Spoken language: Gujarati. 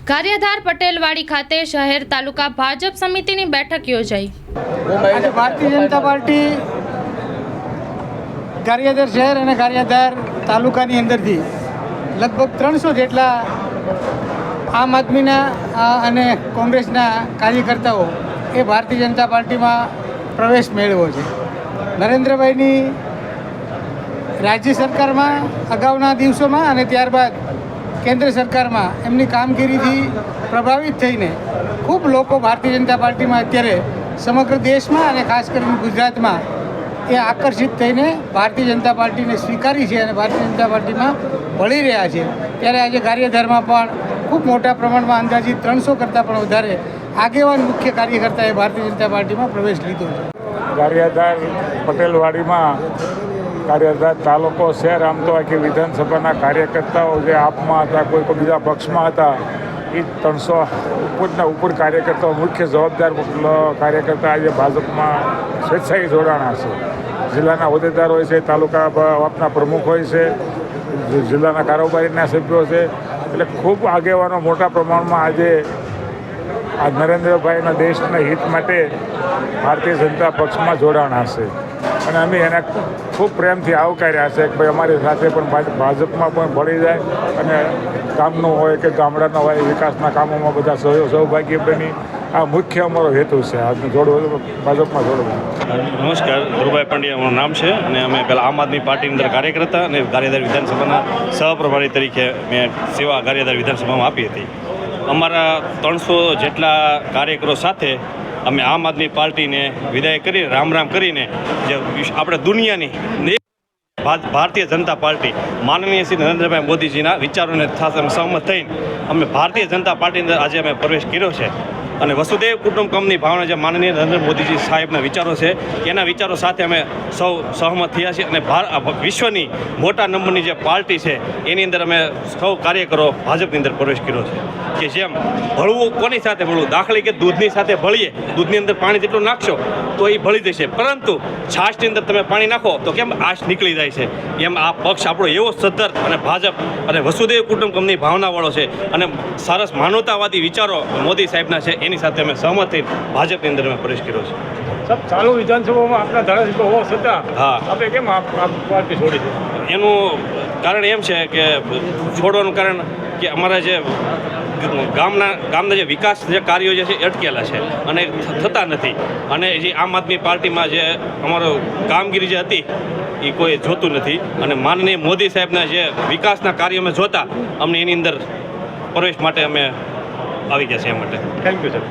ગારિયાધાર પટેલવાડી ખાતે શહેર તાલુકા ભાજપ સમિતિની બેઠક યોજાઈ। આજે ભારતીય જનતા પાર્ટી ગારિયાધાર શહેર અને ગારિયાધાર તાલુકાની અંદરથી લગભગ 300 જેટલા આમ આદમીના અને કોંગ્રેસના કાર્યકર્તાઓ એ ભારતીય જનતા પાર્ટીમાં પ્રવેશ મેળવ્યો છે। નરેન્દ્રભાઈની રાજ્ય સરકારમાં અગાઉના દિવસોમાં અને ત્યારબાદ કેન્દ્ર સરકારમાં એમની કામગીરીથી પ્રભાવિત થઈને ખૂબ લોકો ભારતીય જનતા પાર્ટીમાં અત્યારે સમગ્ર દેશમાં અને ખાસ કરીને ગુજરાતમાં એ આકર્ષિત થઈને ભારતીય જનતા પાર્ટીને સ્વીકારી છે અને ભારતીય જનતા પાર્ટીમાં ભળી રહ્યા છે। ત્યારે આજે ગારિયાધારમાં પણ ખૂબ મોટા પ્રમાણમાં અંદાજિત 300 કરતાં પણ વધારે આગેવાન મુખ્ય કાર્યકર્તાએ ભારતીય જનતા પાર્ટીમાં પ્રવેશ લીધો છે। ગારિયાધાર પટેલવાડીમાં ગારિયાધાર તાલુકો શહેર આમ તો આખી વિધાનસભાના કાર્યકર્તાઓ જે આપમાં હતા, કોઈ બીજા પક્ષમાં હતા, એ 300 ઉપર કાર્યકર્તાઓ મુખ્ય જવાબદાર કાર્યકર્તા આજે ભાજપમાં સ્વેચ્છાએ જોડાણા છે। જિલ્લાના હોદ્દેદાર હોય છે, તાલુકા આપના પ્રમુખ હોય છે, જિલ્લાના કારોબારીના સભ્યો છે, એટલે ખૂબ આગેવાનો મોટા પ્રમાણમાં આજે આ નરેન્દ્રભાઈના દેશના હિત માટે ભારતીય જનતા પક્ષમાં જોડાણા છે અને અમે એને ખૂબ પ્રેમથી આવકાર્યા છે કે ભાઈ અમારી સાથે પણ ભાજપમાં પણ ભળી જાય અને ગામનું હોય કે ગામડાના હોય વિકાસના કામોમાં બધા સહભાગી બની આ મુખ્ય અમારો હેતુ છે આજનું ભાજપમાં જોડવું। નમસ્કાર, ધ્રુવભાઈ પંડ્યા મારું નામ છે અને અમે પહેલાં આમ આદમી પાર્ટીની અંદર કાર્યકર્તા અને ગારિયાધાર વિધાનસભાના સહપ્રભારી તરીકે મેં સેવા ગારિયાધાર વિધાનસભામાં આપી હતી। અમારા 300 જેટલા કાર્યકરો સાથે અમે આમ આદમી પાર્ટીને વિદાય કરી રામ રામ કરીને જે આપણે દુનિયાની ભારતીય જનતા પાર્ટી માનનીય શ્રી નરેન્દ્રભાઈ મોદીજીના વિચારોને ખાસ અમે સહમત થઈને અમે ભારતીય જનતા પાર્ટીની અંદર આજે અમે પ્રવેશ કર્યો છે અને વસુદેવ કુટુંબકમની ભાવના જે માનનીય નરેન્દ્ર મોદીજી સાહેબના વિચારો છે એના વિચારો સાથે અમે સૌ સહમત થયા છીએ અને વિશ્વની મોટા નંબરની જે પાર્ટી છે એની અંદર અમે સૌ કાર્યકરો ભાજપની અંદર પ્રવેશ કર્યો છે કે જેમ ભળવું કોની સાથે ભળવું, દાખલા કે દૂધની સાથે ભળીએ, દૂધની અંદર પાણી જેટલું નાખશો તો એ ભળી જશે, પરંતુ છાશની અંદર તમે પાણી નાખો તો કેમ આશ નીકળી જાય છે, એમ આ પક્ષ આપણો એવો સદ્ધર અને ભાજપ અને વસુદેવ કુટુંબકમની ભાવનાવાળો છે અને સરસ માનવતાવાદી વિચારો મોદી સાહેબના છે, એની સાથે અમે સહમત થઈ ભાજપની અંદર અમે પ્રવેશ કર્યો છે। સબ ચાલુ વિધાનસભામાં આપણા ધારાસભ્ય હોવા છતાં હા, આપણે કેમ આ પાર્ટી છોડી છે? એનું કારણ એમ છે કે છોડવાનું કારણ કે અમારા જે ગામના જે વિકાસ જે કાર્યો જે છે અટકેલા છે અને થતા નથી અને જે આમ આદમી પાર્ટીમાં જે અમારો કામગીરી જે હતી એ કોઈ જોતું નથી અને માનનીય મોદી સાહેબના જે વિકાસના કાર્યો અમે જોતા અમને એની અંદર પ્રવેશ માટે અમે આવી ગયા છે એ માટે। Thank you sir.